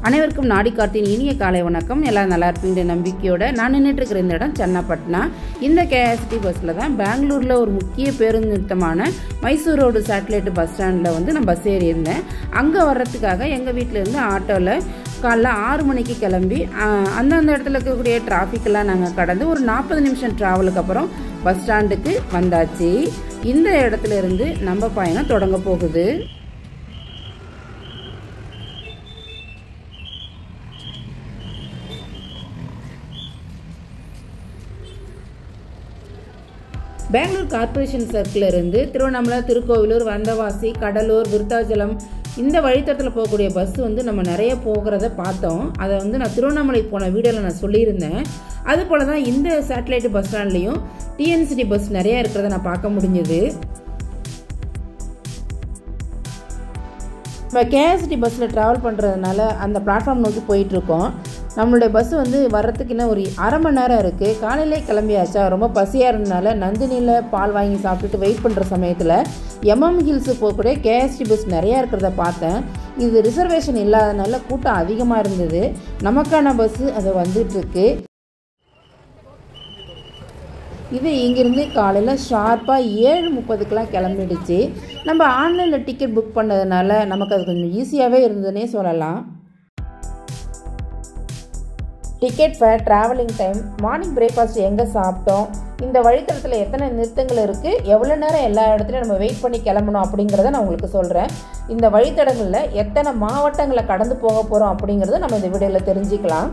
அனைவருக்கும் நாடி கார்த்தின் இனிய காலை வணக்கம். எல்லாம் நல்லா இருப்பீங்க நம்பிக்கையோட நான் நின்றுட்டு இருக்கிற இந்த இடம் சென்னப்பட்டினா. இந்த கேஎஸ்டி பஸ்ஸில் தான் பெங்களூரில் ஒரு முக்கிய பேருந்து நிறுத்தமான மைசூர் ரோடு சேட்டலைட் பஸ் ஸ்டாண்டில் நான் பஸ் ஏறி இருந்தேன். அங்கே வர்றதுக்காக எங்கள் வீட்டிலேருந்து ஆட்டோவில் காலைல 6 மணிக்கு கிளம்பி அந்தந்த இடத்துல இருக்கக்கூடிய டிராஃபிக்கெல்லாம் நாங்கள் கடந்து ஒரு 40 நிமிஷம் ட்ராவலுக்கு அப்புறம் பஸ் ஸ்டாண்டுக்கு வந்தாச்சு. இந்த இடத்துல இருந்து நம்ம பயணம் தொடங்க போகுது. பெங்களூர் கார்ப்பரேஷன் சர்க்கிள் இருந்து திருவண்ணாமலை, திருக்கோவிலூர், வந்தவாசி, கடலூர், விருத்தாச்சலம் இந்த வழித்தடத்தில் போகக்கூடிய பஸ் நம்ம நிறைய போகிறத பார்த்தோம். அதை நான் திருவண்ணாமலை போன வீடியோவில் நான் சொல்லியிருந்தேன். அது போல தான் இந்த சேட்டலைட் பஸ் ஸ்டாண்ட்லேயும் டிஎன்சிடி பஸ் நிறைய இருக்கிறத நான் பார்க்க முடிஞ்சது. இப்போ கேஎஸ்டி பஸ்ஸில் ட்ராவல் பண்ணுறதுனால அந்த பிளாட்ஃபார்ம் நோக்கி போயிட்டுருக்கோம். நம்மளுடைய பஸ் வர்றதுக்கு இன்னும் ஒரு அரை மணி நேரம் இருக்குது. காலையிலே கிளம்பியாச்சா, ரொம்ப பசியாக இருந்ததுனால நந்தினியில் பால் வாங்கி சாப்பிட்டுட்டு வெயிட் பண்ணுற சமயத்தில் எம்எம் ஹில்ஸு போகக்கூடிய கேஎஸ்டி பஸ் நிறையா இருக்கிறத பார்த்தேன். இது ரிசர்வேஷன் இல்லாதனால கூட்டம் அதிகமாக இருந்தது. நமக்கான பஸ்ஸு அது வந்துட்டுருக்கு. இது இங்கேருந்து காலையில் ஷார்ப்பாக 7:30க்கெலாம் கிளம்பிடுச்சு. நம்ம ஆன்லைனில் டிக்கெட் புக் பண்ணதுனால நமக்கு அது கொஞ்சம் ஈஸியாகவே இருந்ததுன்னே சொல்லலாம். Ticket fair, travelling time, morning breakfast எங்கே சாப்பிட்டோம், இந்த வழித்தடத்தில் எத்தனை நிறுத்தங்கள் இருக்குது, எவ்வளோ நேரம் எல்லா இடத்துலையும் நம்ம வெயிட் பண்ணி கிளம்பணும் அப்படிங்கிறத நான் உங்களுக்கு சொல்கிறேன். இந்த வழித்தடங்களில் எத்தனை மாவட்டங்களை கடந்து போக போகிறோம் அப்படிங்கிறத நம்ம இந்த வீடியோவில் தெரிஞ்சுக்கலாம்.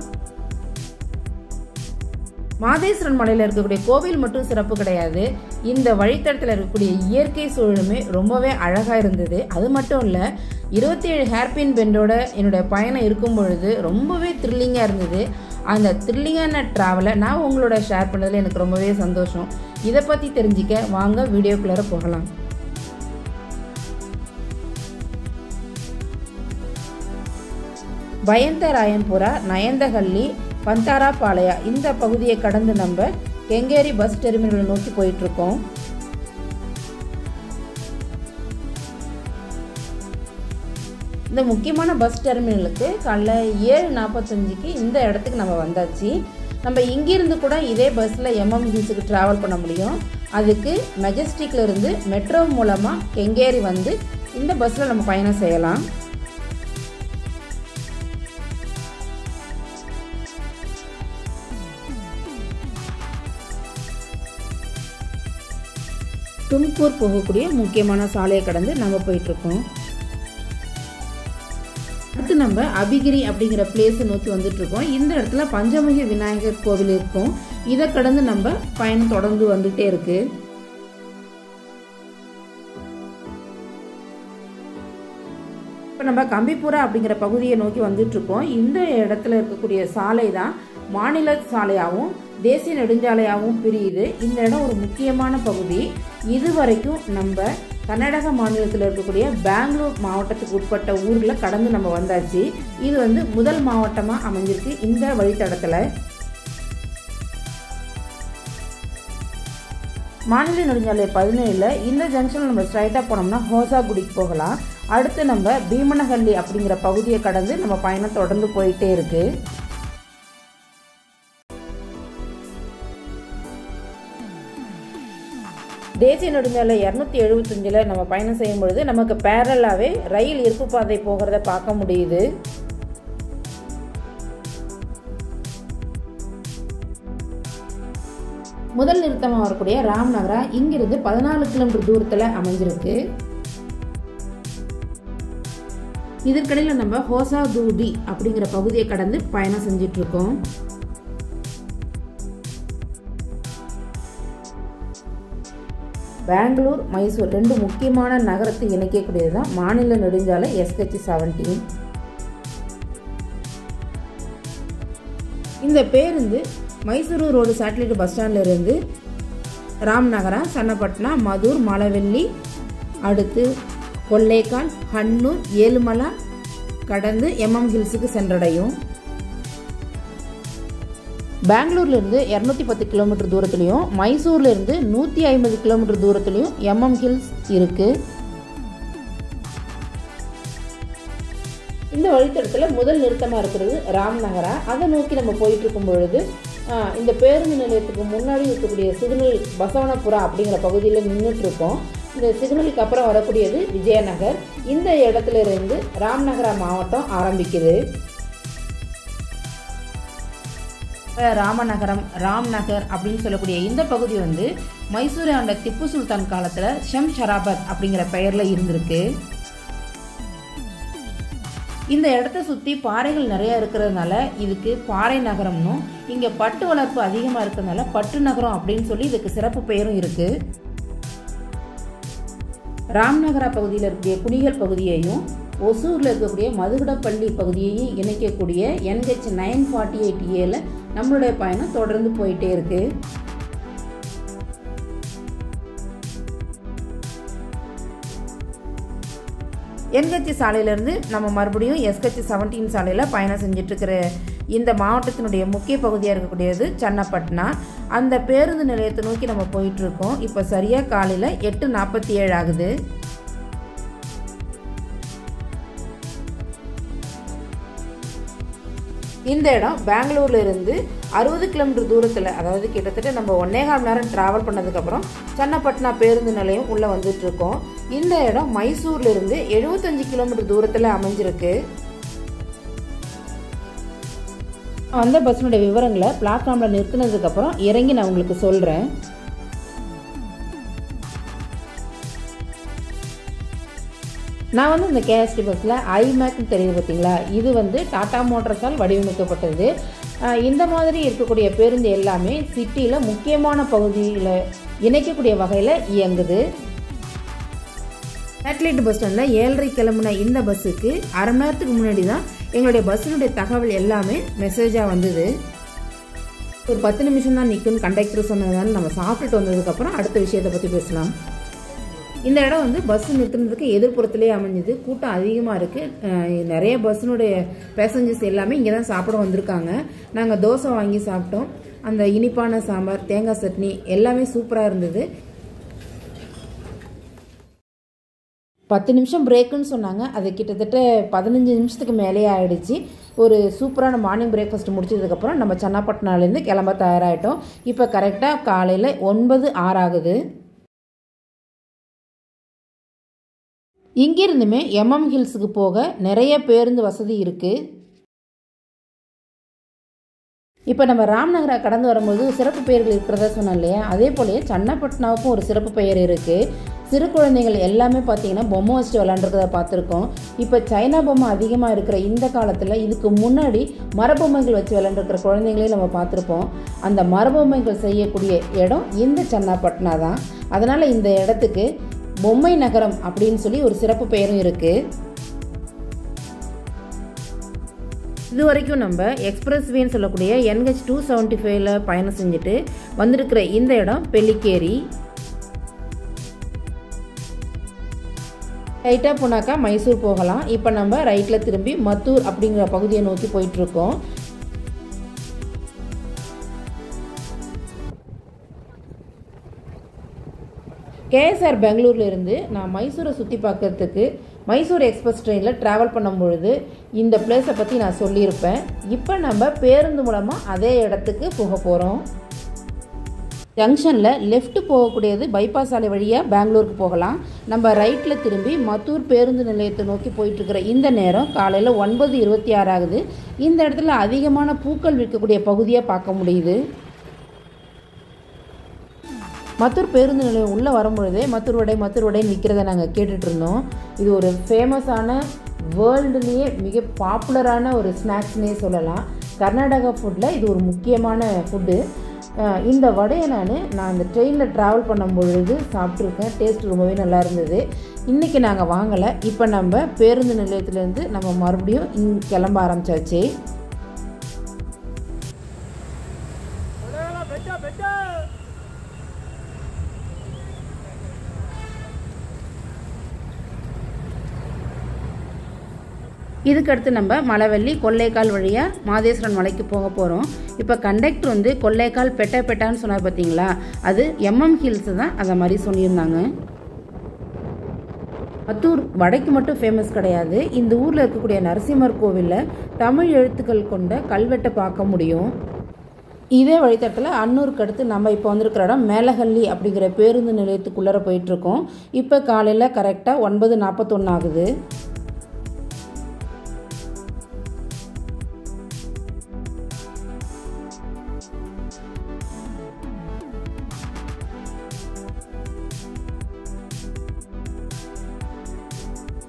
மாதேஸ்வரன் மலையில் இருக்கக்கூடிய கோவில் மட்டும் சிறப்பு கிடையாது, இந்த வழித்தடத்தில் இருக்கக்கூடிய இயற்கை சூழலுமே ரொம்பவே அழகாக இருந்தது. அது மட்டும் இல்லை, 27 ஹேர்பின் பெண்டோட என்னுடைய பயணம் இருக்கும் பொழுது ரொம்பவே த்ரில்லிங்காக இருந்தது. அந்த த்ரில்லிங்கான ட்ராவலை நான் உங்களோட ஷேர் பண்ணதில் எனக்கு ரொம்பவே சந்தோஷம். இதை பற்றி தெரிஞ்சிக்க வாங்க வீடியோக்குள்ளார போகலாம். பயந்தராயன்புரா, நயந்தகல்லி, பந்தாராபாளையா இந்த பகுதியை கடந்து நம்ம கெங்கேரி பஸ் டெர்மினலை நோக்கி போயிட்டுருக்கோம். இந்த முக்கியமான பஸ் டெர்மினலுக்கு காலைல 7:45க்கு இந்த இடத்துக்கு நம்ம வந்தாச்சு. நம்ம இங்கிருந்து கூட இதே பஸ்ஸில் எம்எம் ஹில்ஸுக்கு ட்ராவல் பண்ண முடியும். அதுக்கு மெஜஸ்டிக்கில் இருந்து மெட்ரோ மூலமாக கெங்கேரி வந்து இந்த பஸ்ஸில் நம்ம பயணம் செய்யலாம். தும்கூர் போகக்கூடிய முக்கியமான சாலையை கடந்து நம்ம போயிட்டுருக்கோம். அடுத்து நம்ம அபிகிரி அப்படிங்கிற பிளேஸை நோக்கி வந்துட்டுருக்கோம். இந்த இடத்துல பஞ்சமுகி விநாயகர் கோவில் இருக்கும். இதை கடந்து நம்ம பயணம் தொடர்ந்து வந்துகிட்டே இருக்கு. இப்போ நம்ம கம்பிப்புரா அப்படிங்கிற பகுதியை நோக்கி வந்துட்டுருக்கோம். இந்த இடத்துல இருக்கக்கூடிய சாலை தான் மாநில சாலையாகவும் தேசிய நெடுஞ்சாலையாகவும் பிரியுது. இந்த இடம் ஒரு முக்கியமான பகுதி. இதுவரைக்கும் நம்ம கர்நாடக மாநிலத்தில் இருக்கக்கூடிய பெங்களூர் மாவட்டத்துக்கு உட்பட்ட ஊரில் கடந்து நம்ம வந்தாச்சு. இது முதல் மாவட்டமாக அமைஞ்சிருக்கு இந்த வழித்தடத்தில். மாநில நெடுஞ்சாலை 17 இந்த ஜங்ஷனில் நம்ம ஸ்ட்ரைட்டாக போனோம்னா ஹோசாகுடிக்கு போகலாம். அடுத்து நம்ம பீமனஹள்ளி அப்படிங்கிற பகுதியை கடந்து நம்ம பயணம் தொடர்ந்து போயிட்டே இருக்கு. தேசிய நெடுஞ்சாலை 275 நம்ம பயணம் செய்யும் பொழுது நமக்கு பேரலாகவே ரயில் இருப்பு பாதை போகிறத பார்க்க முடியுது. முதல் நிறுத்தமாக வரக்கூடிய ராம்நகரா இங்கிருந்து 14 கிலோமீட்டர் தூரத்தில் அமைஞ்சிருக்கு. இதற்கிடையில் நம்ம ஹோசாகுடி அப்படிங்கிற பகுதியை கடந்து பயணம் செஞ்சிட்டு இருக்கோம். பெங்களூர், மைசூர் ரெண்டு முக்கியமான நகரத்தை இணைக்கக்கூடியது தான் மாநில நெடுஞ்சாலை SH17. இந்த பேருந்து மைசூரு ரோடு சேட்டலைட் பஸ் ஸ்டாண்டில் இருந்து ராம்நகரா, சன்னப்பட்னா, மதுர், மலவெள்ளி, அடுத்து கொல்லேக்கால், ஹன்னூர், ஏழுமலா கடந்து எம்எம் ஹில்ஸுக்கு சென்றடையும். பெங்களூர்லேருந்து 210 கிலோமீட்டர் தூரத்துலையும் மைசூர்லேருந்து 150 கிலோமீட்டர் தூரத்துலையும் எம்எம் ஹில்ஸ் இருக்குது. இந்த வழித்தடத்தில் முதல் நிறுத்தமாக இருக்கிறது ராம்நகரா. அதை நோக்கி நம்ம போயிட்டு இருக்கும் பொழுது இந்த பேருந்து நிலையத்துக்கு முன்னாடி இருக்கக்கூடிய சிக்னல் பசவனபுரா அப்படிங்கிற பகுதியில் நின்றுட்டுருக்கோம். இந்த சிக்னலுக்கு அப்புறம் வரக்கூடியது விஜயநகர். இந்த இடத்துல இருந்து ராம்நகரா மாவட்டம் ஆரம்பிக்குது. ராமநகரம், ராம்நகர் அப்படின்னு சொல்லக்கூடிய இந்த பகுதி வந்து மைசூரை ஆண்ட திப்பு சுல்தான் காலத்தில் ஷம்ஷராபாத் அப்படிங்கிற பெயரில் இருந்திருக்கு. இந்த இடத்த சுற்றி பாறைகள் நிறையா இருக்கிறதுனால இதுக்கு பாறை நகரம்னும், இங்கே பட்டு வளர்ப்பு அதிகமாக இருக்கிறதுனால பட்டு நகரம் அப்படின்னு சொல்லி இதுக்கு சிறப்பு பெயரும் இருக்குது. ராம்நகரா பகுதியில் இருக்கக்கூடிய குணிகல் பகுதியையும் ஒசூரில் இருக்கக்கூடிய மதுகடப்பள்ளி பகுதியையும் இணைக்கக்கூடிய NH 948A நம்மளுடைய பயணம் தொடர்ந்து போயிட்டே இருக்கு. NH சாலையிலேருந்து நம்ம மறுபடியும் SH 17 சாலையில் பயணம் செஞ்சிட்ருக்கிற இந்த மாவட்டத்தினுடைய முக்கிய பகுதியாக இருக்கக்கூடியது சன்னப்பட்னா. அந்த பேருந்து நிலையத்தை நோக்கி நம்ம போயிட்டுருக்கோம். இப்போ சரியாக காலையில் 8:47 ஆகுது. இந்த இடம் பெங்களூர்ல இருந்து 60 கிலோமீட்டர் தூரத்தில், அதாவது கிட்டத்தட்ட நம்ம 1.25 மணி நேரம் டிராவல் பண்ணதுக்கப்புறம் சன்னப்பட்னா பேருந்து நிலையம் உள்ளே வந்துட்டு இருக்கோம். இந்த இடம் மைசூர்ல இருந்து 75 கிலோமீட்டர் தூரத்தில் அமைஞ்சிருக்கு. அந்த பஸ்ஸினுடைய விவரங்களை பிளாட்ஃபார்மில் நிறுத்தினதுக்கப்புறம் இறங்கி நான் உங்களுக்கு சொல்கிறேன். நான் வந்து இந்த KST பஸ்ஸில் ஐமேக்னு தெரியுது பார்த்தீங்களா, இது வந்து டாடா மோட்டார்ஸால் வடிவமைக்கப்பட்டது. இந்த மாதிரி இருக்கக்கூடிய பேருந்து எல்லாமே சிட்டியில் முக்கியமான பகுதியில் இணைக்கக்கூடிய வகையில் இயங்குது. சேட்டலைட் பஸ் ஸ்டாண்டில் 7:30 கிளம்புன இந்த பஸ்ஸுக்கு அரை மணி நேரத்துக்கு முன்னாடி தான் எங்களுடைய பஸ்ஸினுடைய தகவல் எல்லாமே மெசேஜாக வந்தது. ஒரு 10 நிமிஷம் தான் நிற்கும்னு கண்டக்டர் சொன்னதுனால நம்ம சாப்பிட்டுட்டு வந்ததுக்கப்புறம் அடுத்த விஷயத்தை பற்றி பேசலாம். இந்த இடம் வந்து பஸ் நிறுத்துறதுக்கு எதிர்ப்புறத்துலேயே அமைஞ்சுது. கூட்டம் அதிகமாக இருக்குது. நிறைய பஸ்ஸினுடைய பேசஞ்சர்ஸ் எல்லாமே இங்கே தான் சாப்பிட வந்திருக்காங்க. நாங்கள் தோசை வாங்கி சாப்பிட்டோம். அந்த இனிப்பான சாம்பார், தேங்காய் சட்னி எல்லாமே சூப்பராக இருந்தது. 10 நிமிஷம் பிரேக்குன்னு சொன்னாங்க. அது கிட்டத்தட்ட 15 நிமிஷத்துக்கு மேலேயே ஆகிடுச்சு. ஒரு சூப்பரான மார்னிங் பிரேக்ஃபாஸ்ட் முடிச்சதுக்கப்புறம் நம்ம சன்னப்பட்னாலேருந்து கிளம்ப தயாராகிட்டோம். இப்போ கரெக்டாக காலையில் 9:06 ஆகுது. இங்கிருந்துமே ஹில்ஸுக்கு போக நிறைய பேருந்து வசதி இருக்குது. இப்போ நம்ம ராம்நகரா கடந்து வரும்போது சிறப்பு பெயர்கள் இருக்கிறதா சொன்னோம் இல்லையா, அதே போலயே சன்னப்பட்னாவுக்கும் ஒரு சிறப்பு பெயர் இருக்குது. சிறு குழந்தைகள் எல்லாமே பார்த்தீங்கன்னா பொம்மை வச்சுட்டு விளாண்டுருக்கதை பார்த்துருக்கோம். இப்போ சைனா பொம்மை அதிகமாக இருக்கிற இந்த காலத்தில் இதுக்கு முன்னாடி மரபொம்மைகள் வச்சு விளாண்டுருக்கிற குழந்தைங்களையும் நம்ம பார்த்துருப்போம். அந்த மரபொம்மைகள் செய்யக்கூடிய இடம் இந்த சன்னப்பட்னா தான். அதனால் இந்த இடத்துக்கு பொம்மை நகரம் அப்படின்னு சொல்லி ஒரு சிறப்பு பெயரும் இருக்குது. இது வரைக்கும் நம்ம எக்ஸ்பிரஸ்வேன்னு சொல்லக்கூடிய NH 275 பயணம் செஞ்சுட்டு வந்திருக்கிற இந்த இடம் பெல்லிக்கேரி. ரைட்டாக போனாக்கா மைசூர் போகலாம். இப்போ நம்ம ரைட்டில் திரும்பி மத்தூர் அப்படிங்கிற பகுதியை நோக்கி போயிட்டுருக்கோம். KSR பெங்களூரில் இருந்து நான் மைசூரை சுற்றி பார்க்கறதுக்கு மைசூர் எக்ஸ்பிரஸ் ட்ரெயினில் ட்ராவல் பண்ணும்பொழுது இந்த பிளேஸை பற்றி நான் சொல்லியிருப்பேன். இப்போ நம்ம பேருந்து மூலமாக அதே இடத்துக்கு போக போகிறோம். ஜங்ஷனில் லெஃப்ட் போகக்கூடியது பைபாஸ் சாலை வழியாக பெங்களூருக்கு போகலாம். நம்ம ரைட்டில் திரும்பி மத்தூர் பேருந்து நிலையத்தை நோக்கி போயிட்டுருக்கிற இந்த நேரம் காலையில் 9:26 ஆகுது. இந்த இடத்துல அதிகமான பூக்கள் விற்கக்கூடிய பகுதியாக பார்க்க முடியுது. மத்தூர் பேருந்து நிலையம் உள்ளே வரும்பொழுதே மத்தூர் வடைன்னு விற்கிறத நாங்கள் கேட்டுட்ருந்தோம். இது ஒரு ஃபேமஸான, வேர்ல்டுலேயே மிக பாப்புலரான ஒரு ஸ்நாக்ஸ்னே சொல்லலாம். கர்நாடகா ஃபுட்டில் இது ஒரு முக்கியமான ஃபுட்டு. இந்த வடையை நான் அந்த ட்ரெயினில் ட்ராவல் பண்ணும்பொழுது சாப்பிட்ருக்கேன். டேஸ்ட் ரொம்பவே நல்லா இருந்தது. இன்றைக்கி நாங்கள் வாங்கலை. இப்போ நம்ம பேருந்து நிலையத்துலேருந்து நம்ம மறுபடியும் கிளம்ப ஆரம்பித்தாச்சு. இதுக்கடுத்து நம்ம மலைவள்ளி கொள்ளைக்கால் வழியாக மாதேஸ்வரன் மலைக்கு போக போகிறோம். இப்போ கண்டக்டர் வந்து கொள்ளைக்கால் பெட்டான்னு சொன்னார் பார்த்தீங்களா, அது ஹில்ஸ் தான் அதை மாதிரி சொல்லியிருந்தாங்க. அத்தூர் வடைக்கு மட்டும் ஃபேமஸ் கிடையாது. இந்த ஊரில் இருக்கக்கூடிய நரசிம்மர் கோவிலில் தமிழ் எழுத்துக்கள் கொண்ட கல்வெட்டை பார்க்க முடியும். இதே வழித்தட்டில் அன்னூருக்கு அடுத்து நம்ம இப்போ வந்திருக்கிற இடம் மேலஹள்ளி அப்படிங்கிற பேருந்து நிலையத்துக்குள்ளே போயிட்டுருக்கோம். இப்போ காலையில் கரெக்டாக 9:41 ஆகுது.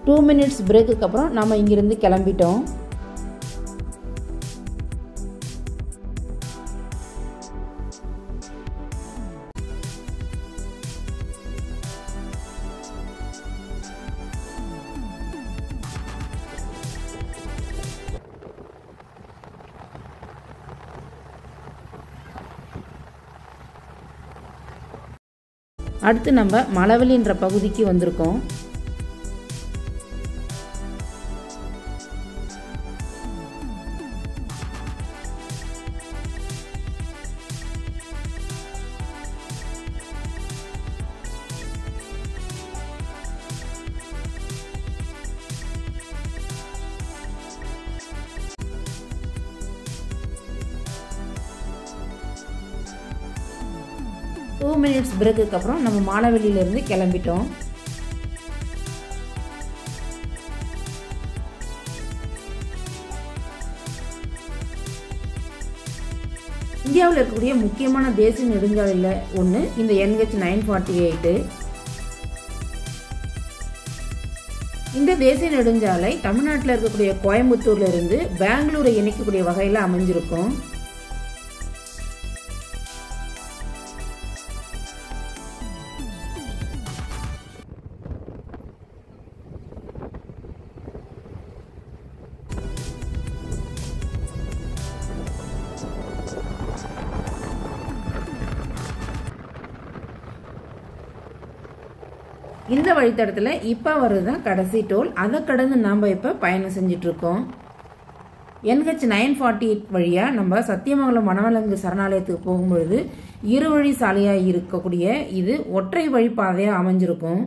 டூ மினிட்ஸ் பிரேக்குக்கு அப்புறம் நம்ம இங்கிருந்து கிளம்பிட்டோம். அடுத்து நம்ம மலவெளின்ற பகுதிக்கு வந்திருக்கோம். டூ மினிட்ஸ் பிரேக்குக்கு அப்புறம் நம்ம மாலவெளியிலிருந்து கிளம்பிட்டோம். இந்தியாவில் இருக்கக்கூடிய முக்கியமான தேசிய நெடுஞ்சாலையில் ஒன்று இந்த NH 948. இந்த தேசிய நெடுஞ்சாலை தமிழ்நாட்டில் இருக்கக்கூடிய கோயம்புத்தூர்ல இருந்து பெங்களூரை இணைக்கக்கூடிய வகையில் அமைஞ்சிருக்கும். இந்த வழித்தடத்தில் இப்போ வருதுதான் கடைசி டோல். அதை கடந்து நம்ம இப்போ பயணம் செஞ்சுட்டு இருக்கோம். NH 948 வழியாக நம்ம சத்தியமங்கலம் வனவிலங்கு சரணாலயத்துக்கு போகும்பொழுது இருவழி சாலையாக இருக்கக்கூடிய இது ஒற்றை வழி பாதையாக அமைஞ்சிருக்கும்.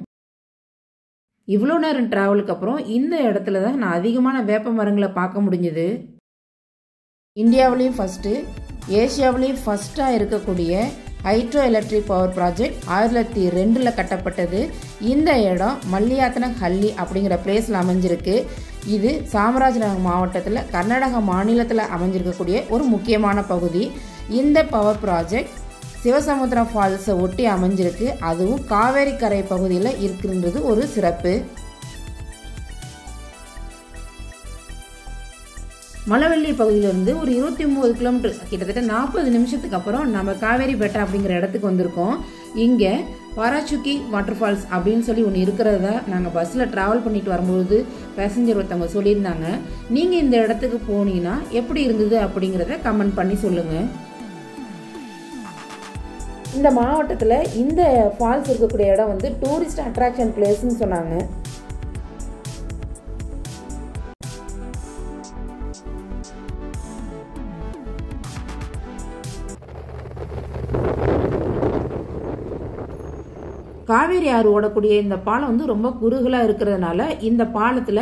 இவ்வளோ நேரம் டிராவலுக்கு அப்புறம் இந்த இடத்துல தான் நான் அதிகமான வேப்ப மரங்களை பார்க்க முடிஞ்சுது. இந்தியாவிலையும் ஃபஸ்ட்டு, ஏசியாவிலையும் ஃபஸ்ட்டாக இருக்கக்கூடிய ஹைட்ரோ எலக்ட்ரிக் பவர் ப்ராஜெக்ட் 1902 கட்டப்பட்டது. இந்த இடம் மல்லியாத்தனஹள்ளி அப்படிங்கிற பிளேஸில் அமைஞ்சிருக்கு. இது சாமராஜநகர் மாவட்டத்தில் கர்நாடக மாநிலத்தில் அமைஞ்சிருக்கக்கூடிய ஒரு முக்கியமான பகுதி. இந்த பவர் ப்ராஜெக்ட் சிவசமுத்திரம் ஃபால்ஸை ஒட்டி அமைஞ்சிருக்கு. அதுவும் காவேரி கரை பகுதியில் இருக்குன்றது ஒரு சிறப்பு. மலவெள்ளி பகுதியிலிருந்து ஒரு 29 கிலோமீட்டர், கிட்டத்தட்ட 40 நிமிஷத்துக்கு அப்புறம் நம்ம காவேரி பேட்டை அப்படிங்கிற இடத்துக்கு வந்திருக்கோம். இங்கே பாராச்சுக்கி வாட்டர் ஃபால்ஸ் அப்படின்னு சொல்லி ஒன்று இருக்கிறதா நாங்கள் பஸ்ஸில் ட்ராவல் பண்ணிட்டு வரும்போது பேசஞ்சர் ஒருத்தவங்க சொல்லியிருந்தாங்க. நீங்கள் இந்த இடத்துக்கு போனீங்கன்னா எப்படி இருந்தது அப்படிங்கிறத கமெண்ட் பண்ணி சொல்லுங்கள். இந்த மாவட்டத்தில் இந்த ஃபால்ஸ் இருக்கக்கூடிய இடம் வந்து டூரிஸ்ட் அட்ராக்ஷன் பிளேஸ்ன்னு சொன்னாங்க. காவேரி ஆறு ஓடக்கூடிய இந்த பாலம் வந்து ரொம்ப குறுகலாக இருக்கிறதுனால இந்த பாலத்தில்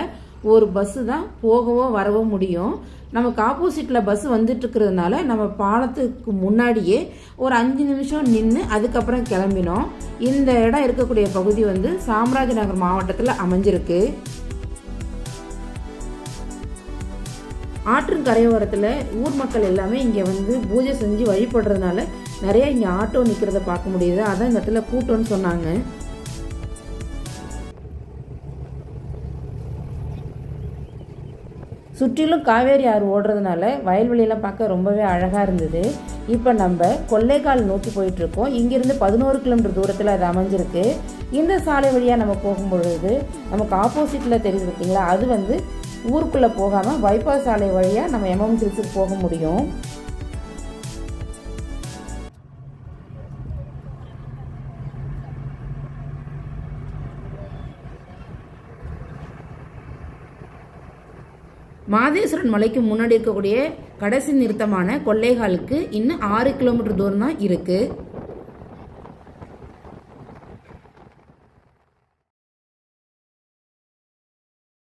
ஒரு பஸ்ஸு தான் போகவோ வரவோ முடியும். நமக்கு ஆப்போசிட்டில் பஸ் வந்துட்டு இருக்கிறதுனால நம்ம பாலத்துக்கு முன்னாடியே ஒரு 5 நிமிஷம் நின்று அதுக்கப்புறம் கிளம்பினோம். இந்த இடம் இருக்கக்கூடிய பகுதி வந்து சாமராஜநகர் மாவட்டத்தில் அமைஞ்சிருக்கு. ஆற்றின் கரையோரத்தில் ஊர் மக்கள் எல்லாமே இங்கே வந்து பூஜை செஞ்சு வழிபடுறதுனால நிறைய இங்கே ஆட்டோ நிற்கிறத பார்க்க முடியுது. அதான் இந்த இடத்துல கூட்டம்னு சொன்னாங்க. சுற்றிலும் காவேரி ஆறு ஓடுறதுனால வயல்வெளியெல்லாம் பார்க்க ரொம்பவே அழகாக இருந்தது. இப்போ நம்ம கொள்ளைக்கால் நோக்கி போயிட்டுருக்கோம். இங்கேருந்து 11 கிலோமீட்டர் தூரத்தில் அது அமைஞ்சிருக்கு. இந்த சாலை வழியாக நம்ம போகும்பொழுது நமக்கு ஆப்போசிட்டில் தெரியுது பார்த்தீங்களா, அது வந்து ஊருக்குள்ளே போகாமல் பைபாஸ் சாலை வழியாக நம்ம MM ஹில்ஸுக்கு போக முடியும். மாதேஸ்வரன் மலைக்கு முன்னாடி இருக்கக்கூடிய கடைசி நிறுத்தமான கொள்ளைகாலுக்கு இன்னும் 6 கிலோமீட்டர் தூரம் தான் இருக்குது.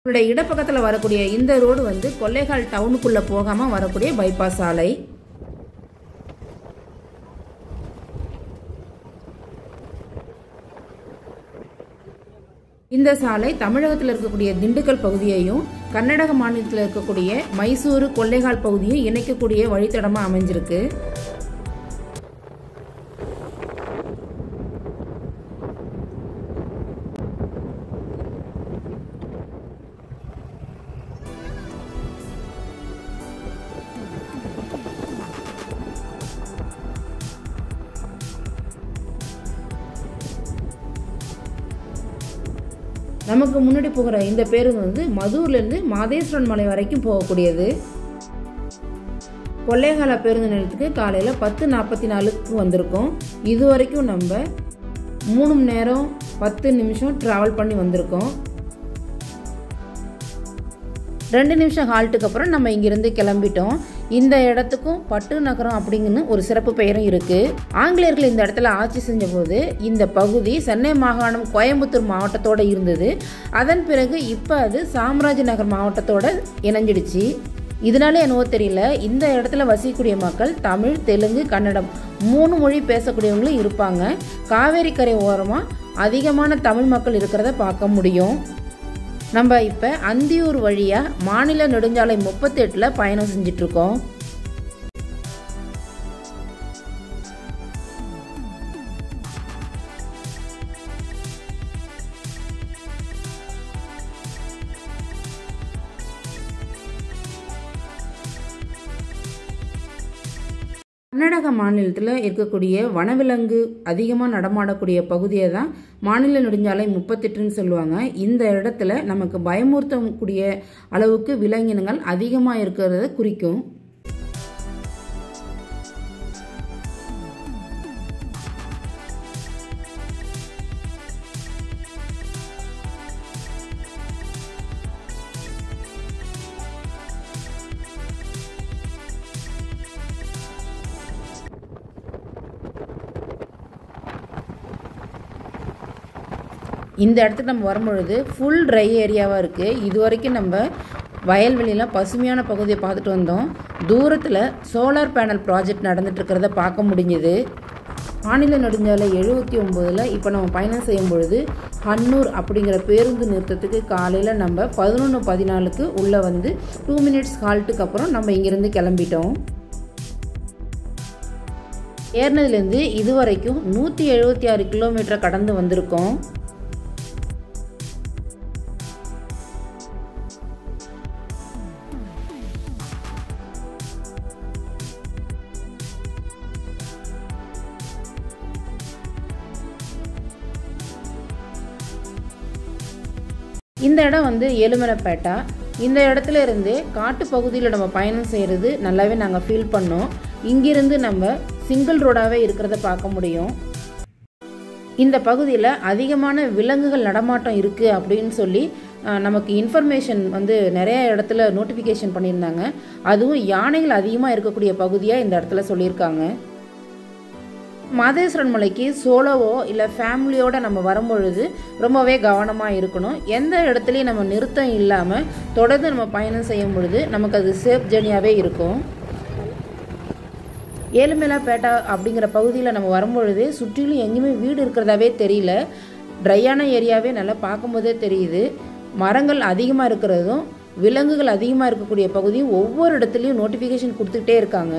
உங்களுடைய இடப்பக்கத்தில் வரக்கூடிய இந்த ரோடு வந்து கொள்ளைகால் டவுனுக்குள்ளே போகாமல் வரக்கூடிய பைபாஸ் சாலை. இந்த சாலை தமிழகத்தில் இருக்கக்கூடிய திண்டுக்கல் பகுதியையும் கர்நாடக மாநிலத்தில் இருக்கக்கூடிய மைசூரு கொள்ளைகால் பகுதியை இணைக்கக்கூடிய வழித்தடமாக அமைஞ்சிருக்கு. நமக்கு முன்னாடி போகிற இந்த பேருந்து வந்து மதுரிலிருந்து மாதேஸ்வரன் மலை வரைக்கும் போகக்கூடியது. கொள்ளைகால பேருந்து நிலையத்துக்கு காலையில் 10:44க்கு வந்திருக்கோம். இது வரைக்கும் நம்ம 3 மணி நேரம் 10 நிமிஷம் ட்ராவல் பண்ணி வந்திருக்கோம். 2 நிமிஷம் ஹால்ட்டுக்கு அப்புறம் நம்ம இங்கிருந்து கிளம்பிட்டோம். இந்த இடத்துக்கும் பட்டு நகரம் அப்படிங்கன்னு ஒரு சிறப்பு பெயரும் இருக்கு. ஆங்கிலேயர்கள் இந்த இடத்துல ஆட்சி செஞ்ச போது இந்த பகுதி சென்னை மாகாணம் கோயம்புத்தூர் மாவட்டத்தோட இருந்தது. அதன் பிறகு இப்போ அது சாம்ராஜ் நகர் மாவட்டத்தோட இணைஞ்சிடுச்சு. இதனால என்னவோ தெரியல, இந்த இடத்துல வசிக்கக்கூடிய மக்கள் தமிழ், தெலுங்கு, கன்னடம் 3 மொழி பேசக்கூடியவங்களும் இருப்பாங்க. காவேரி கரை ஓரமாக அதிகமான தமிழ் மக்கள் இருக்கிறத பார்க்க முடியும். நம்ம இப்போ அந்தியூர் வழியாக மாநில நெடுஞ்சாலை 38 பயணம் செஞ்சிட்ருக்கோம். கர்நாடக மாநிலத்தில் இருக்கக்கூடிய வனவிலங்கு அதிகமாக நடமாடக்கூடிய பகுதியை தான் மாநில நெடுஞ்சாலை 38ன்னு சொல்லுவாங்க. இந்த இடத்துல நமக்கு பயமுறுத்தக்கூடிய அளவுக்கு விலங்கினங்கள் அதிகமாக இருக்கிறத குறிக்கும். இந்த இடத்துக்கு நம்ம வரும்பொழுது ஃபுல் ட்ரை ஏரியாவாக இருக்குது. இது வரைக்கும் நம்ம வயல்வெளியெலாம் பசுமையான பகுதியை பார்த்துட்டு வந்தோம். தூரத்தில் சோலார் பேனல் ப்ராஜெக்ட் நடந்துகிட்ருக்கிறத பார்க்க முடிஞ்சுது. மாநில நெடுஞ்சாலை 79 இப்போ நம்ம பயணம் செய்யும் பொழுது ஹன்னூர் அப்படிங்கிற பேருந்து நிறுத்தத்துக்கு காலையில் நம்ம 11:14க்கு உள்ளே வந்து 2 மினிட்ஸ் ஹால்ட்டுக்கு அப்புறம் நம்ம இங்கேருந்து கிளம்பிட்டோம். ஏறினதுலேருந்து இது வரைக்கும் 176 கிலோமீட்டரை கடந்து வந்திருக்கோம். இந்த இடம் வந்து ஏழுமலைப்பேட்டா. இந்த இடத்துல இருந்து காட்டு பகுதியில் நம்ம பயணம் செய்கிறது நல்லாவே நாங்கள் ஃபீல் பண்ணோம். இங்கிருந்து நம்ம சிங்கிள் ரோடாகவே இருக்கிறத பார்க்க முடியும். இந்த பகுதியில் அதிகமான விலங்குகள் நடமாட்டம் இருக்குது அப்படின்னு சொல்லி நமக்கு இன்ஃபர்மேஷன் வந்து நிறைய இடத்துல நோட்டிஃபிகேஷன் பண்ணியிருந்தாங்க. அதுவும் யானைகள் அதிகமாக இருக்கக்கூடிய பகுதியாக இந்த இடத்துல சொல்லியிருக்காங்க. மாதேஸ்வரன் மலைக்கு சோலோவோ இல்லை ஃபேமிலியோடு நம்ம வரும்பொழுது ரொம்பவே கவனமாக இருக்கணும். எந்த இடத்துலையும் நம்ம நிறுத்தம் இல்லாமல் தொடர்ந்து நம்ம பயணம் செய்யும் பொழுது நமக்கு அது சேஃப் ஜேர்னியாகவே இருக்கும். ஏழுமலைப்பேட்டா அப்படிங்கிற பகுதியில் நம்ம வரும்பொழுது சுற்றிலும் எங்கேயுமே வீடு இருக்கிறதாவே தெரியல. ட்ரையான ஏரியாவே நல்லா பார்க்கும்போதே தெரியுது. மரங்கள் அதிகமாக இருக்கிறதும் விலங்குகள் அதிகமாக இருக்கக்கூடிய பகுதியும் ஒவ்வொரு இடத்துலையும் நோட்டிஃபிகேஷன் கொடுத்துக்கிட்டே இருக்காங்க.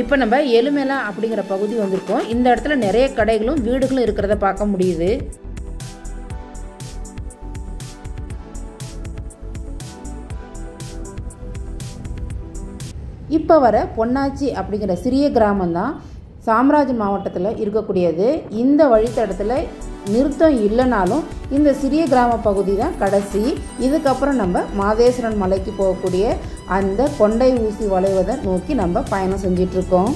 இப்போ நம்ம ஏழுமலை அப்படிங்கிற பகுதி வந்திருக்கோம். இந்த இடத்துல நிறைய கடைகளும் வீடுகளும் இருக்கிறத பார்க்க முடியுது. இப்போ வர பொன்னாச்சி அப்படிங்கிற சிறிய கிராமம் தான் சாம்ராஜ் மாவட்டத்தில் இருக்கக்கூடியது. இந்த வழித்தடத்தில் நிறுத்தம் இல்லைனாலும் இந்த சிறிய கிராம பகுதி தான் கடைசி. இதுக்கப்புறம் நம்ம மாதேஸ்வரன் மலைக்கு போகக்கூடிய அந்த கொண்டை ஊசி வளைவதை நோக்கி நம்ம பயணம் செஞ்சிட்ருக்கோம்.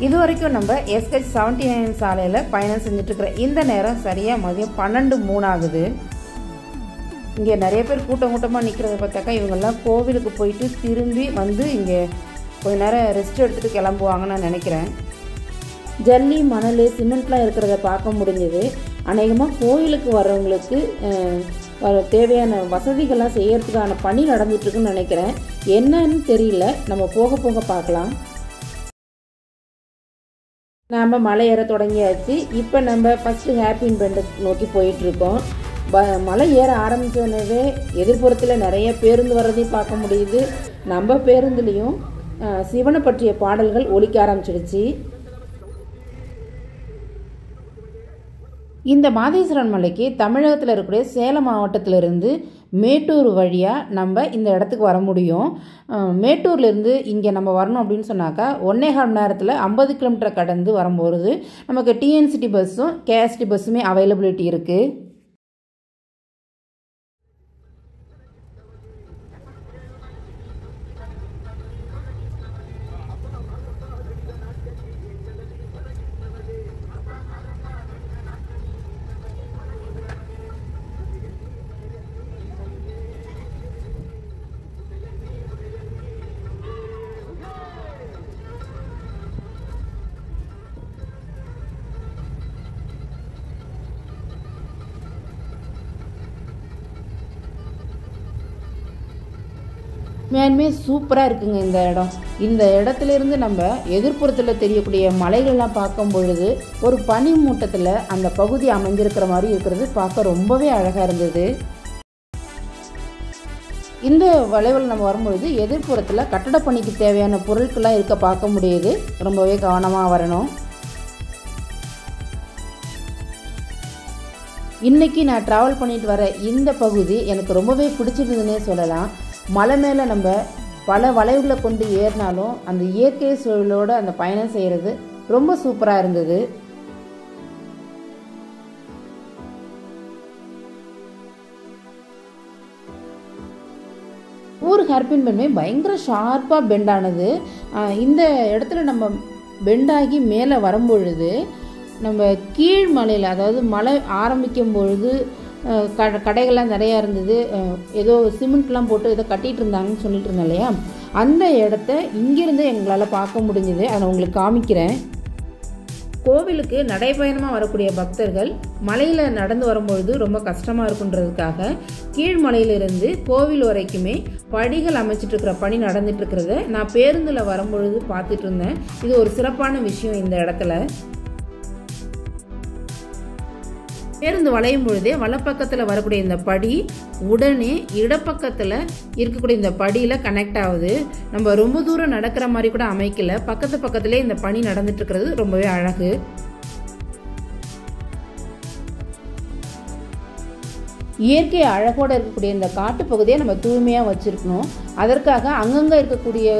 இது வரைக்கும் நம்ம SH 79 சாலையில் பயணம் செஞ்சிட்ருக்கிற இந்த நேரம் சரியாக மதியம் 12:03 ஆகுது. இங்கே நிறைய பேர் கூட்டமாக நிற்கிறத பார்த்தாக்கா இவங்கெல்லாம் கோவிலுக்கு போயிட்டு திரும்பி வந்து இங்கே கொஞ்ச நேரம் ரெஸ்ட் எடுத்துகிட்டு கிளம்புவாங்கன்னு நான் நினைக்கிறேன். ஜல்லி, மணல், சிமெண்ட்லாம் இருக்கிறத பார்க்க முடிஞ்சது. அநேகமாக கோயிலுக்கு வர்றவங்களுக்கு தேவையான வசதிகள்லாம் செய்யறதுக்கான பணி நடந்துட்டுருக்குன்னு நினைக்கிறேன். என்னன்னு தெரியல, நம்ம போக போக பார்க்கலாம். நாம் மலை ஏற தொடங்கியாச்சு. இப்போ நம்ம ஃபஸ்ட்டு ஹேர்பின் பெண்டை நோக்கி போயிட்டுருக்கோம். மலை ஏற ஆரம்பித்தோடனே எதிர்ப்புறத்தில் நிறைய பேருந்து வர்றதையும் பார்க்க முடியுது. நம்ம பேருந்துலேயும் சிவனை பற்றிய பாடல்கள் ஒலிக்க ஆரம்பிச்சிடுச்சு. இந்த மாதேஸ்வரன் மலைக்கு தமிழகத்தில் இருக்கக்கூடிய சேலம் மாவட்டத்திலிருந்து மேட்டூர் வழியாக நம்ம இந்த இடத்துக்கு வர முடியும். மேட்டூர்லேருந்து இங்கே நம்ம வரணும் அப்படின்னு சொன்னாக்கா 1.25 மணி நேரத்தில் 50 கிலோமீட்டர் கடந்து வரும்போது நமக்கு டிஎன்சிடி பஸ்ஸும் கேஎஸ்டி பஸ்ஸுமே அவைலபிலிட்டி இருக்குது. மேலுமே சூப்பராக இருக்குங்க இந்த இடம். இந்த இடத்துலேருந்து நம்ம எதிர்ப்புறத்தில் தெரியக்கூடிய மலைகள்லாம் பார்க்கும் பொழுது ஒரு பனி மூட்டத்தில் அந்த பகுதி அமைஞ்சிருக்கிற மாதிரி இருக்கிறது பார்க்க ரொம்பவே அழகாக இருந்தது. இந்த வளைவில் நம்ம வரும்பொழுது எதிர்ப்புறத்தில் கட்டட பணிக்கு தேவையான பொருட்கள்லாம் இருக்க பார்க்க முடியுது. ரொம்பவே கவனமாக வரணும். இன்றைக்கி நான் ட்ராவல் பண்ணிட்டு வர இந்த பகுதி எனக்கு ரொம்பவே பிடிச்சிருந்ததுன்னே சொல்லலாம். மலை மேலே நம்ம பல வளைவுகளை கொண்டு ஏறினாலும் அந்த இயற்கை சூழலோடு அந்த பயணம் செய்கிறது ரொம்ப சூப்பராக இருந்தது. ஒவ்வொரு ஹேர்பின் பெண்டுமே பயங்கர ஷார்ப்பாக பெண்டானது. இந்த இடத்துல நம்ம பெண்டாகி மேலே வரும்பொழுது நம்ம கீழ் மலையில், அதாவது மலை ஆரம்பிக்கும் பொழுது கடைகள்லாம் நிறையா இருந்தது. ஏதோ சிமெண்ட்லாம் போட்டு ஏதோ கட்டிகிட்டு இருந்தாங்கன்னு சொல்லிட்டு இருந்தேன் இல்லையா, அந்த இடத்த இங்கிருந்து எங்களால் பார்க்க முடிஞ்சது. அதை நான் உங்களுக்கு காமிக்கிறேன். கோவிலுக்கு நடைபயணமாக வரக்கூடிய பக்தர்கள் மலையில் நடந்து வரும்பொழுது ரொம்ப கஷ்டமாக இருக்குன்றதுக்காக கீழ்மலையிலிருந்து கோவில் வரைக்குமே படிகள் அமைச்சிட்டு இருக்கிற பணி நடந்துட்டு இருக்கிறத நான் பேருந்தில் வரும்பொழுது பார்த்துட்டு இருந்தேன். இது ஒரு சிறப்பான விஷயம் இந்த இடத்துல. பேருந்து வளையும் பொழுதே வலப்பக்கத்தில் வரக்கூடிய இந்த படி உடனே இடப்பக்கத்தில் இருக்கக்கூடிய இந்த படியில் கனெக்ட் ஆகுது. நம்ம ரொம்ப தூரம் நடக்கிற மாதிரி கூட அமைக்கல, பக்கத்துலேயே இந்த பணி நடந்துட்டு இருக்கிறது ரொம்பவே அழகு. இயற்கை அழகோடு இருக்கக்கூடிய இந்த காட்டு பகுதியை நம்ம தூய்மையாக வச்சுருக்கணும். அதற்காக அங்கங்கே இருக்கக்கூடிய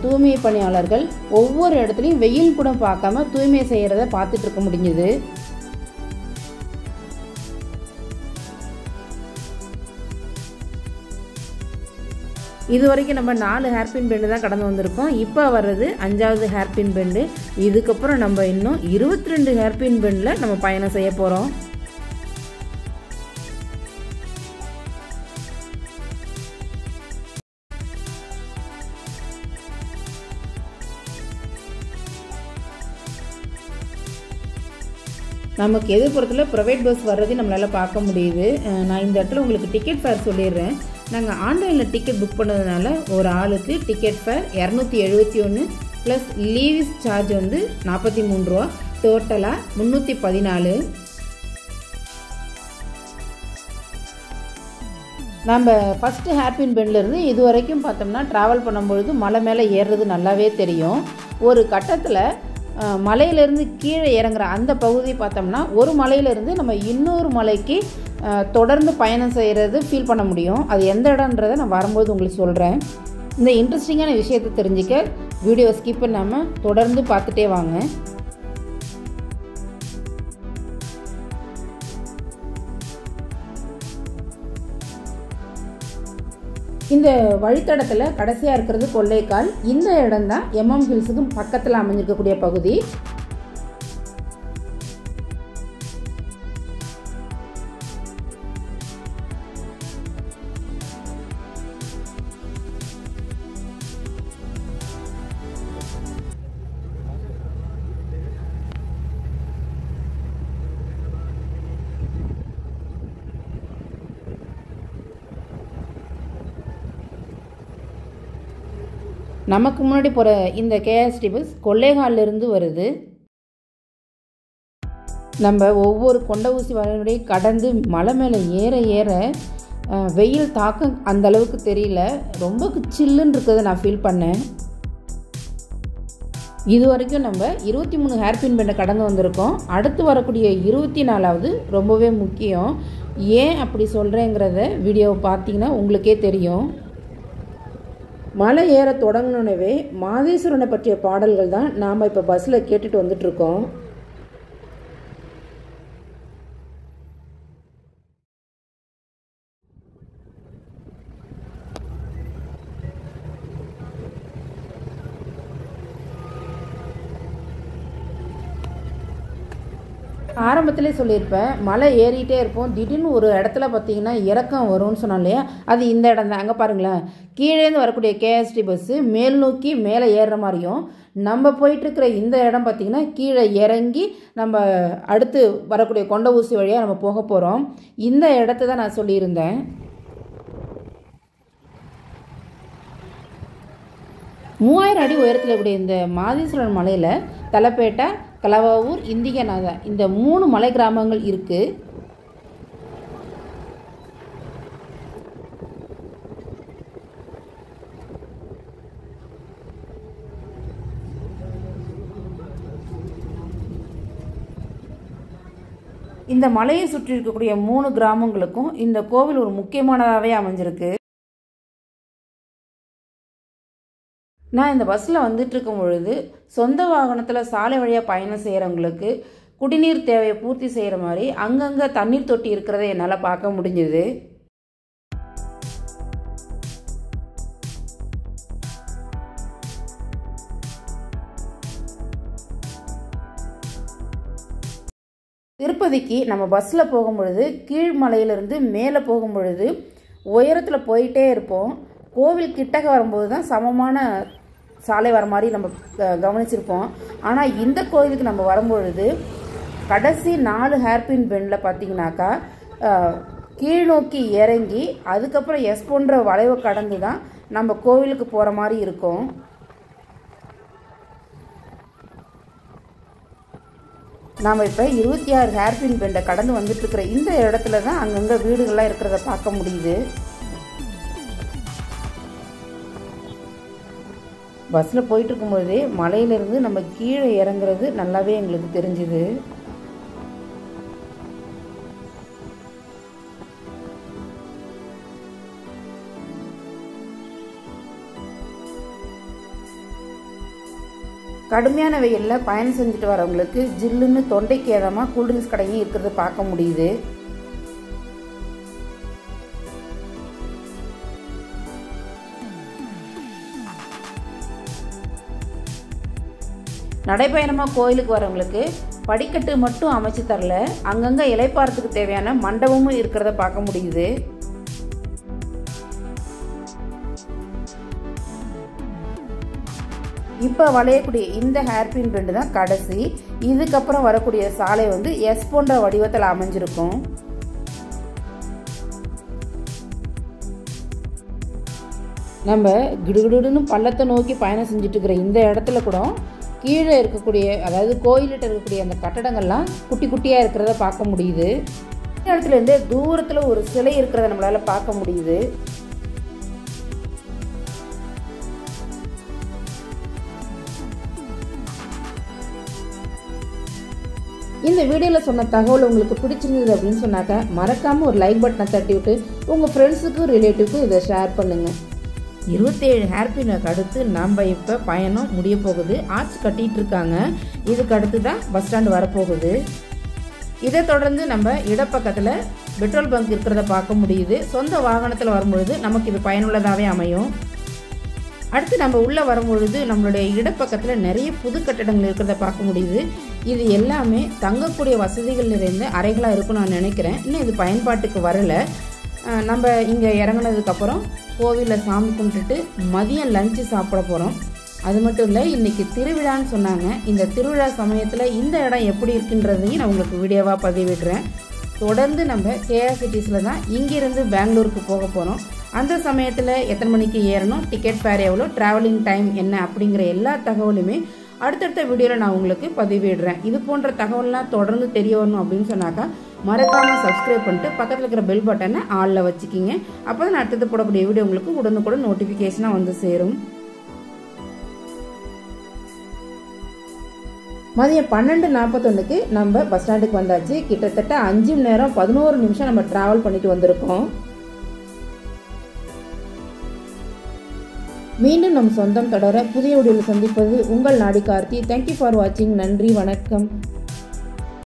தூய்மை பணியாளர்கள் ஒவ்வொரு இடத்துலையும் வெயில் கூட பார்க்காம தூய்மை செய்கிறத பார்த்துட்டு இருக்க முடிஞ்சுது. இது வரைக்கும் நம்ம 4 ஹேர்பின் பெண்டு தான் கடந்து வந்திருக்கோம். இப்போ வர்றது 5வது ஹேர்பின் பெண்டு. இதுக்கப்புறம் நம்ம இன்னும் 22 ஹேர்பின் பெண்டில் நம்ம பயணம் செய்ய போகிறோம். நமக்கு எதிர்ப்புறத்தில் ப்ரைவேட் பஸ் வர்றதையும் நம்மளால் பார்க்க முடியுது. நான் இந்த இடத்துல உங்களுக்கு டிக்கெட் ஃபேர் சொல்லிடுறேன். நாங்கள் ஆன்லைனில் டிக்கெட் புக் பண்ணதுனால ஒரு ஆளுக்கு ticket fair 271 plus Lewis charge வந்து 43 ரூபா, டோட்டலாக 314. நம்ம ஃபஸ்ட்டு ஹேர்பின் பெண்ட்லேருந்து இது வரைக்கும் பார்த்தோம்னா ட்ராவல் பண்ணும்பொழுது மலை மேலே ஏறுறது நல்லாவே தெரியும். ஒரு கட்டத்தில் மலையிலேருந்து கீழே இறங்குற அந்த பகுதி பார்த்தோம்னா ஒரு மலையிலேருந்து நம்ம இன்னொரு மலைக்கு தொடர்ந்து பயணம் செய்கிறது ஃபீல் பண்ண முடியும். அது எந்த இடம்ன்றதை நான் வரும்போது உங்களுக்கு சொல்கிறேன். இந்த இன்ட்ரெஸ்டிங்கான விஷயத்தை தெரிஞ்சுக்க வீடியோ ஸ்கிப் பண்ணாமல் தொடர்ந்து பார்த்துட்டே வாங்க. இந்த வழித்தடத்தில் கடைசியாக இருக்கிறது கொள்ளைக்கால். இந்த இடம் தான் எம்எம் ஹில்ஸுக்கு பக்கத்தில் அமைஞ்சிருக்கக்கூடிய பகுதி. நமக்கு முன்னாடி போகிற இந்த கேஎஸ்டி பஸ் கொள்ளைகாலிலிருந்து வருது. நம்ம ஒவ்வொரு கொண்ட ஊசி வளைவுடையும் கடந்து மலை மேலே ஏற ஏற வெயில் தாக்கம் அந்த அளவுக்கு தெரியல, ரொம்ப சில்லுன்னு இருக்கிறத நான் ஃபீல் பண்ணேன். இது வரைக்கும் நம்ம 23 ஹேர்பின் பெண்டை கடந்து வந்திருக்கோம். அடுத்து வரக்கூடிய 24வது ரொம்பவே முக்கியம். ஏன் அப்படி சொல்கிறேங்கிறத வீடியோவை பார்த்தீங்கன்னா உங்களுக்கே தெரியும். மலை ஏற தொடங்கினோடனே மாதேஸ்வரனை பற்றிய பாடல்கள் தான் நாம் இப்போ பஸ்ஸில் கேட்டுட்டு வந்துட்ருக்கோம். ஆரம்பத்திலே சொல்லியிருப்பேன், மலை ஏறிட்டே இருப்போம், திடீர்னு ஒரு இடத்துல பார்த்தீங்கன்னா இறக்கம் வரும்னு சொன்னோம் இல்லையா, அது இந்த இடம் தான். அங்கே பாருங்களேன், கீழேருந்து வரக்கூடிய கேஎஸ்டி பஸ்ஸு மேல் நோக்கி மேலே ஏறுற மாதிரியும், நம்ம போயிட்டுருக்கிற இந்த இடம் பார்த்திங்கன்னா கீழே இறங்கி நம்ம அடுத்து வரக்கூடிய கொண்ட ஊசி வழியாக நம்ம போக போகிறோம். இந்த இடத்த தான் நான் சொல்லியிருந்தேன். மூவாயிரம் அடி உயரத்தில் இருக்கக்கூடிய இந்த மாதேஸ்வரன் மலையில் தலப்பேட்டை, கலவாவூர், இந்திகநாதா இந்த 3 மலை கிராமங்கள் இருக்குது. இந்த மலையை சுற்றி இருக்கக்கூடிய 3 கிராமங்களுக்கும் இந்த கோவில் ஒரு முக்கியமானதாகவே அமைஞ்சிருக்கு. நான் இந்த பஸ்ஸில் வந்துட்டு இருக்கும் பொழுது சொந்த வாகனத்தில் சாலை வழியாக பயணம் செய்கிறவங்களுக்கு குடிநீர் தேவையை பூர்த்தி செய்கிற மாதிரி அங்கங்கே தண்ணீர் தொட்டி இருக்கிறத என்னால் பார்க்க முடிஞ்சுது. திருப்பதிக்கு நம்ம பஸ்ஸில் போகும் பொழுது கீழ்மலையிலிருந்து மேலே போகும் பொழுது உயரத்தில் போயிட்டே இருப்போம். கோவில் கிட்டக்க வரும்போது தான் சமமான சாலை வர மாதிரி நம்ம கவனிச்சிருப்போம். ஆனால் இந்த கோவிலுக்கு நம்ம வரும்பொழுது கடைசி 4 ஹேர்பின் பெண்டில் பார்த்தீங்கன்னாக்கா கீழ் நோக்கி இறங்கி அதுக்கப்புறம் எஸ் போன்ற வளைவை கடந்து தான் நம்ம கோவிலுக்கு போகிற மாதிரி இருக்கும். நாம் இப்போ 26 ஹேர்பின் பெண்டை கடந்து வந்துட்டுருக்கிற இந்த இடத்துல தான் அங்கங்கே வீடுகள்லாம் இருக்கிறத பார்க்க முடியுது. பஸ்ஸில் போயிட்டு இருக்கும்பொழுதே மலையிலேருந்து நம்ம கீழே இறங்குறது நல்லாவே எங்களுக்கு தெரிஞ்சுது. கடுமையான வெயிலில் பயணம் செஞ்சுட்டு வரவங்களுக்கு ஜில்லுன்னு தொண்டைக்கு ஏதமாக கூல்ட்ரிங்க்ஸ் கடையும் இருக்கிறத பார்க்க முடியுது. நடைப்பயணமாக கோயிலுக்கு வரவங்களுக்கு படிக்கட்டு மட்டும் அமைச்சு தரல, அங்கங்கே இலைப்பாறத்துக்கு தேவையான மண்டபமும் இருக்கிறத பார்க்க முடியுது. இப்போ வளையக்கூடிய இந்த ஹேர்பின் பெண்டு தான் கடைசி. இதுக்கப்புறம் வரக்கூடிய சாலை வந்து எஸ் போன்ற வடிவத்தில் அமைஞ்சிருக்கும். நம்ம கிடுகிடுன்னு பள்ளத்தை நோக்கி பயணம் செஞ்சுட்டு இருக்கிற இந்த இடத்துல கூட கீழே இருக்கக்கூடிய, அதாவது கோயிலிட்ட இருக்கக்கூடிய அந்த கட்டடங்கள்லாம் குட்டி குட்டியாக இருக்கிறத பார்க்க முடியுது. இந்த இடத்துலேருந்தே தூரத்தில் ஒரு சிலை இருக்கிறத நம்மளால் பார்க்க முடியுது. இந்த வீடியோவில் சொன்ன தகவல் உங்களுக்கு பிடிச்சிருந்தது அப்படின்னு சொன்னாக்க மறக்காமல் ஒரு லைக் பட்டனை தட்டி விட்டு உங்கள் ஃப்ரெண்ட்ஸுக்கும் ரிலேட்டிவ்க்கும் இதை ஷேர் பண்ணுங்கள். 27 ஹேர்பினுக்கு அடுத்து நம்ம இப்போ பயணம் முடிய போகுது. ஆர்ச் கட்டிகிட்டு இருக்காங்க. இதுக்கு அடுத்து தான் பஸ் ஸ்டாண்டு வரப்போகுது. இதை தொடர்ந்து நம்ம இடப்பக்கத்தில் பெட்ரோல் பங்க் இருக்கிறத பார்க்க முடியுது. சொந்த வாகனத்தில் வரும்பொழுது நமக்கு இது பயனுள்ளதாகவே அமையும். அடுத்து நம்ம உள்ளே வரும்பொழுது நம்மளுடைய இடப்பக்கத்தில் நிறைய புது கட்டடங்கள் இருக்கிறத பார்க்க முடியுது. இது எல்லாமே தங்கக்கூடிய வசதிகள் நிறைந்த அறைகளாக இருக்குன்னு நான் நினைக்கிறேன். இன்னும் இது பயன்பாட்டுக்கு வரலை. நம்ம இங்கே இறங்கினதுக்கப்புறம் கோவிலில் சாமி கும்பிட்டுட்டு மதியம் லஞ்சு சாப்பிட போகிறோம். அது மட்டும் இல்லை, இன்றைக்கி திருவிழான்னு சொன்னாங்க. இந்த திருவிழா சமயத்தில் இந்த இடம் எப்படி இருக்குன்றதையும் நான் உங்களுக்கு வீடியோவாக பதிவிடுறேன். தொடர்ந்து நம்ம கேஆர்சிடிஸில் தான் இங்கேருந்து பெங்களூருக்கு போக போகிறோம். அந்த சமயத்தில் எத்தனை மணிக்கு ஏறணும், டிக்கெட் ஃபேர் எவ்வளோ, ட்ராவலிங் டைம் என்ன அப்படிங்கிற எல்லா தகவலுமே அடுத்தடுத்த வீடியோவில் நான் உங்களுக்கு பதிவிடுறேன். இது போன்ற தகவல்லாம் தொடர்ந்து தெரிய வரணும் அப்படின்னு சொன்னாக்கா மறக்காமல் சப்ஸ்கிரைப் பண்ணிட்டு பக்கத்தில் இருக்கிற பெல் பட்டனை ஆளில் வச்சுக்கிங்க. அப்போ தான் நான் அடுத்தது போடக்கூடிய வீடியோ உங்களுக்கு உடனுக்குடன் நோட்டிஃபிகேஷனாக வந்து சேரும். மதியம் 12:41க்கு நம்ம பஸ் ஸ்டாண்டுக்கு வந்தாச்சு. கிட்டத்தட்ட 5 மணி நேரம் 11 நிமிஷம் நம்ம ட்ராவல் பண்ணிட்டு வந்திருக்கோம். மீண்டும் நம் சொந்தம் தொடர புதிய வீடியோவில் சந்திப்பது உங்கள் நாடி கார்த்தி. தேங்க்யூ ஃபார் வாட்சிங். நன்றி, வணக்கம்.